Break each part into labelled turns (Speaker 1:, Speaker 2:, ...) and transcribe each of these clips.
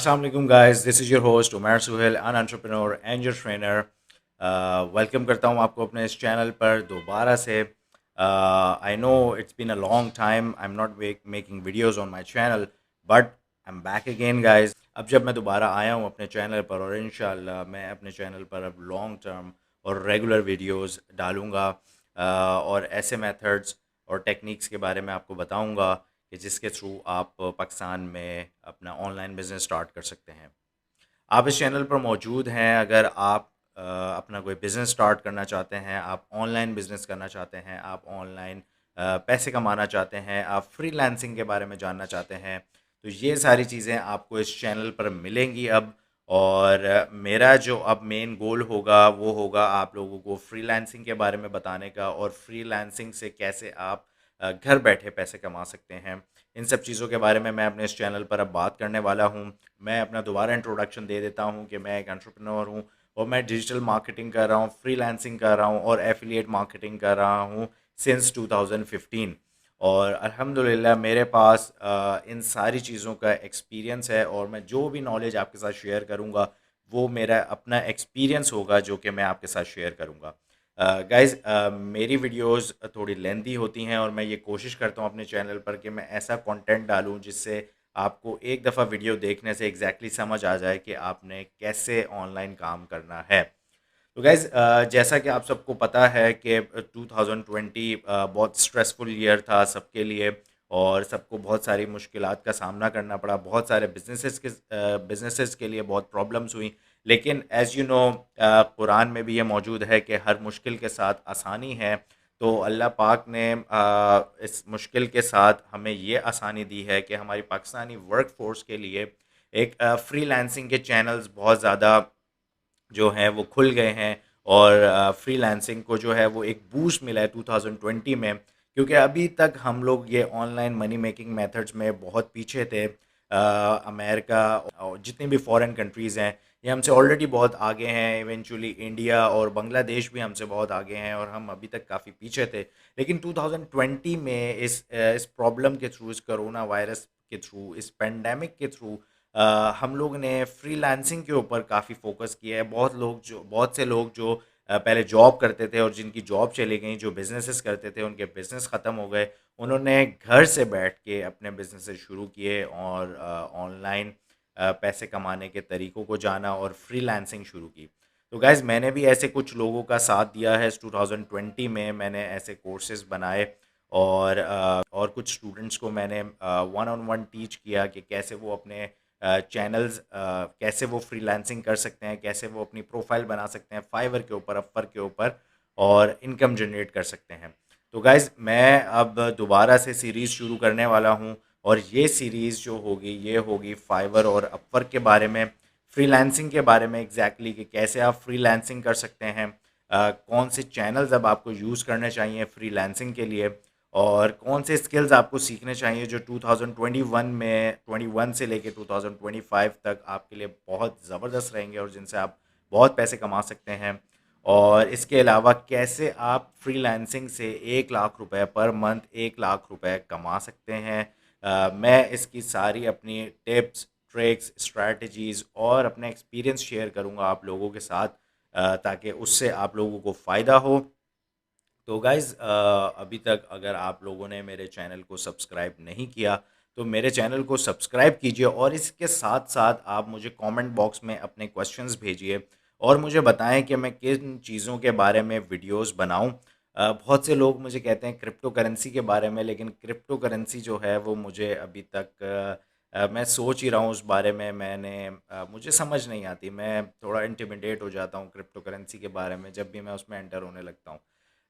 Speaker 1: Assalamu alaikum guys, this is your host Umair Sohail, an entrepreneur and your trainer. Welcome करता हूँ आपको अपने इस चैनल पर दोबारा से। I know it's been a long time I am not making videos on my channel, but I am back again guys. अब जब मैं दोबारा आया हूँ अपने चैनल पर, और इंशाल्लाह मैं अपने चैनल पर अब लॉन्ग टर्म और रेगुलर वीडियोस डालूँगा, और ऐसे मेथड्स और टेक्निक्स के बारे में आपको बताऊँगा कि जिसके थ्रू आप पाकिस्तान में अपना ऑनलाइन बिज़नेस स्टार्ट कर सकते हैं। आप इस चैनल पर मौजूद हैं अगर आप अपना कोई बिज़नेस स्टार्ट करना चाहते हैं, आप ऑनलाइन बिज़नेस करना चाहते हैं, आप ऑनलाइन पैसे कमाना चाहते हैं, आप फ्रीलांसिंग के बारे में जानना चाहते हैं, तो ये सारी चीज़ें आपको इस चैनल पर मिलेंगी अब। और मेरा जो अब मेन गोल होगा वो होगा आप लोगों को फ्रीलांसिंग के बारे में बताने का, और फ्रीलांसिंग से कैसे आप घर बैठे पैसे कमा सकते हैं। इन सब चीज़ों के बारे में मैं अपने इस चैनल पर अब बात करने वाला हूँ। मैं अपना दोबारा इंट्रोडक्शन दे देता हूँ कि मैं एक एंटरप्रेन्योर हूँ और मैं डिजिटल मार्केटिंग कर रहा हूँ, फ्रीलांसिंग कर रहा हूँ और एफिलिएट मार्केटिंग कर रहा हूँ सिंस 2015। और अल्हम्दुलिल्लाह मेरे पास इन सारी चीज़ों का एक्सपीरियंस है, और मैं जो भी नॉलेज आपके साथ शेयर करूँगा वो मेरा अपना एक्सपीरियंस होगा जो कि मैं आपके साथ शेयर करूँगा। गाइज़, मेरी वीडियोस थोड़ी लेंथी होती हैं और मैं ये कोशिश करता हूँ अपने चैनल पर कि मैं ऐसा कंटेंट डालूँ जिससे आपको एक दफ़ा वीडियो देखने से एग्जैक्टली समझ आ जाए कि आपने कैसे ऑनलाइन काम करना है। तो गाइज़, जैसा कि आप सबको पता है कि 2020 बहुत स्ट्रेसफुल ईयर था सबके लिए, और सबको बहुत सारी मुश्किलात का सामना करना पड़ा। बहुत सारे बिजनेसेस के लिए बहुत प्रॉब्लम्स हुई। लेकिन एज़ यू नो, कुरान में भी ये मौजूद है कि हर मुश्किल के साथ आसानी है। तो अल्लाह पाक ने इस मुश्किल के साथ हमें ये आसानी दी है कि हमारी पाकिस्तानी वर्क फोर्स के लिए एक फ्रीलांसिंग के चैनल्स बहुत ज़्यादा जो हैं वो खुल गए हैं। और फ्रीलांसिंग को जो है वो एक बूस्ट मिला है 2020 में, क्योंकि अभी तक हम लोग ये ऑनलाइन मनी मेकिंग मेथड्स में बहुत पीछे थे। अमेरिका और जितनी भी फॉरेन कंट्रीज़ हैं ये हमसे ऑलरेडी बहुत आगे हैं। इवेंचुअली इंडिया और बांग्लादेश भी हमसे बहुत आगे हैं, और हम अभी तक काफ़ी पीछे थे। लेकिन 2020 में इस प्रॉब्लम के थ्रू, इस कोरोना वायरस के थ्रू, इस पेंडेमिक के थ्रू हम लोग ने फ्रीलांसिंग के ऊपर काफ़ी फोकस किया है। बहुत से लोग जो पहले जॉब करते थे और जिनकी जॉब चली गई, जो बिज़नेसेस करते थे उनके बिज़नेस ख़त्म हो गए, उन्होंने घर से बैठ के अपने बिज़नेसेस शुरू किए और ऑनलाइन पैसे कमाने के तरीक़ों को जाना और फ्रीलांसिंग शुरू की। तो गाइज़, मैंने भी ऐसे कुछ लोगों का साथ दिया है। इस 2020 में मैंने ऐसे कोर्सेज़ बनाए, और कुछ स्टूडेंट्स को मैंने वन ऑन वन टीच किया कि कैसे वो अपने चैनल्स, कैसे वो फ्रीलांसिंग कर सकते हैं, कैसे वो अपनी प्रोफाइल बना सकते हैं फाइवर के ऊपर, अपवर के ऊपर, और इनकम जनरेट कर सकते हैं। तो गाइज़, मैं अब दोबारा से सीरीज़ शुरू करने वाला हूँ, और ये सीरीज़ जो होगी ये होगी फाइवर और अपवर के बारे में, फ्रीलांसिंग के बारे में एग्जैक्टली कि कैसे आप फ्रीलांसिंग कर सकते हैं, कौन से चैनल्स अब आपको यूज़ करने चाहिए फ्रीलांसिंग के लिए, और कौन से स्किल्स आपको सीखने चाहिए जो 2021 से लेके 2025 तक आपके लिए बहुत ज़बरदस्त रहेंगे और जिनसे आप बहुत पैसे कमा सकते हैं। और इसके अलावा कैसे आप फ्रीलांसिंग से 1 लाख रुपए पर मंथ, 1 लाख रुपए कमा सकते हैं। मैं इसकी सारी अपनी टिप्स, ट्रिक्स, स्ट्रैटेजीज़ और अपना एक्सपीरियंस शेयर करूँगा आप लोगों के साथ, ताकि उससे आप लोगों को फ़ायदा हो। तो गाइज़, अभी तक अगर आप लोगों ने मेरे चैनल को सब्सक्राइब नहीं किया तो मेरे चैनल को सब्सक्राइब कीजिए, और इसके साथ साथ आप मुझे कमेंट बॉक्स में अपने क्वेश्चंस भेजिए और मुझे बताएं कि मैं किन चीज़ों के बारे में वीडियोस बनाऊं। बहुत से लोग मुझे कहते हैं क्रिप्टो करेंसी के बारे में, लेकिन क्रिप्टो करेंसी जो है वो मुझे अभी तक मैं सोच ही रहा हूँ उस बारे में। मुझे समझ नहीं आती, मैं थोड़ा इंटिमिडेट हो जाता हूँ क्रिप्टो करेंसी के बारे में जब भी मैं उसमें एंटर होने लगता हूँ।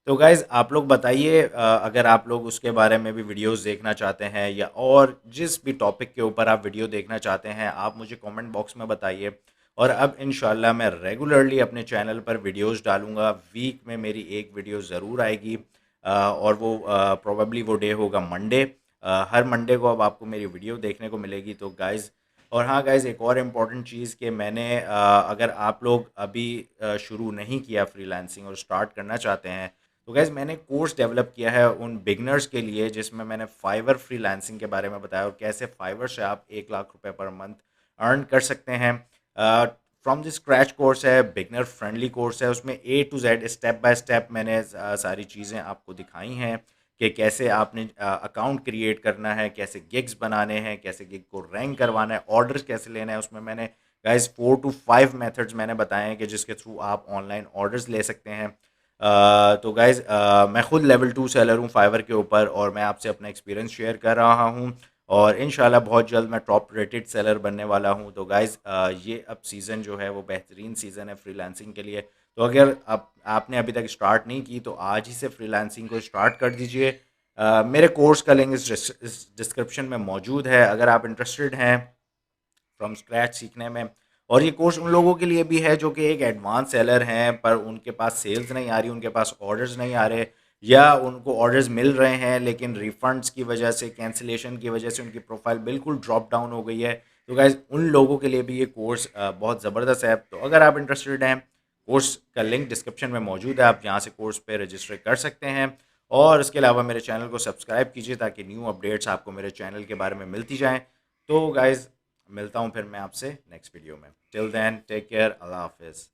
Speaker 1: तो गाइज़, आप लोग बताइए, अगर आप लोग उसके बारे में भी वीडियोस देखना चाहते हैं, या और जिस भी टॉपिक के ऊपर आप वीडियो देखना चाहते हैं, आप मुझे कमेंट बॉक्स में बताइए। और अब इंशाल्लाह मैं रेगुलरली अपने चैनल पर वीडियोस डालूँगा। वीक में मेरी एक वीडियो ज़रूर आएगी, और वो प्रोबेबली वो डे होगा मंडे। हर मंडे को अब आपको मेरी वीडियो देखने को मिलेगी। तो गाइज़, और हाँ गाइज़, एक और इम्पॉर्टेंट चीज़ कि मैंने अगर आप लोग अभी शुरू नहीं किया फ्रीलांसिंग और स्टार्ट करना चाहते हैं, तो गैस मैंने कोर्स डेवलप किया है उन बिगनर्स के लिए, जिसमें मैंने फाइवर फ्रीलांसिंग के बारे में बताया और कैसे फाइवर से आप 1 लाख रुपए पर मंथ अर्न कर सकते हैं। फ्रॉम द स्क्रैच कोर्स है, बिगनर फ्रेंडली कोर्स है, उसमें A to Z step by step मैंने सारी चीज़ें आपको दिखाई हैं कि कैसे आपने अकाउंट क्रिएट करना है, कैसे गिग्स बनाने हैं, कैसे गिग को रैंक करवाना है, ऑर्डर्स कैसे लेना है। उसमें मैंने गाइस 4 to 5 मेथड्स मैंने बताए हैं कि जिसके थ्रू आप ऑनलाइन ऑर्डर्स ले सकते हैं। तो गाइस मैं खुद लेवल 2 सेलर हूँ फाइवर के ऊपर, और मैं आपसे अपना एक्सपीरियंस शेयर कर रहा हूँ, और इंशाल्लाह बहुत जल्द मैं टॉप रेटेड सेलर बनने वाला हूँ। तो गाइस ये अब सीज़न जो है वो बेहतरीन सीज़न है फ्रीलांसिंग के लिए। तो अगर आपने अभी तक स्टार्ट नहीं की तो आज ही से फ्रीलांसिंग को स्टार्ट कर दीजिए। मेरे कोर्स का लिंक इस डिस्क्रिप्शन में मौजूद है, अगर आप इंटरेस्टेड हैं फ्रॉम स्क्रैच सीखने में। और ये कोर्स उन लोगों के लिए भी है जो कि एक एडवांस सेलर हैं पर उनके पास सेल्स नहीं आ रही, उनके पास ऑर्डर्स नहीं आ रहे, या उनको ऑर्डर्स मिल रहे हैं लेकिन रिफंड्स की वजह से, कैंसिलेशन की वजह से उनकी प्रोफाइल बिल्कुल ड्रॉप डाउन हो गई है। तो गाइज उन लोगों के लिए भी ये कोर्स बहुत ज़बरदस्त है। तो अगर आप इंटरेस्टेड हैं, कोर्स का लिंक डिस्क्रिप्शन में मौजूद है, आप यहाँ से कोर्स पे रजिस्टर कर सकते हैं। और इसके अलावा मेरे चैनल को सब्सक्राइब कीजिए ताकि न्यू अपडेट्स आपको मेरे चैनल के बारे में मिलती जाएँ। तो गाइज़ मिलता हूँ फिर मैं आपसे नेक्स्ट वीडियो में। टिल देन टेक केयर, अल्लाह हाफिज़।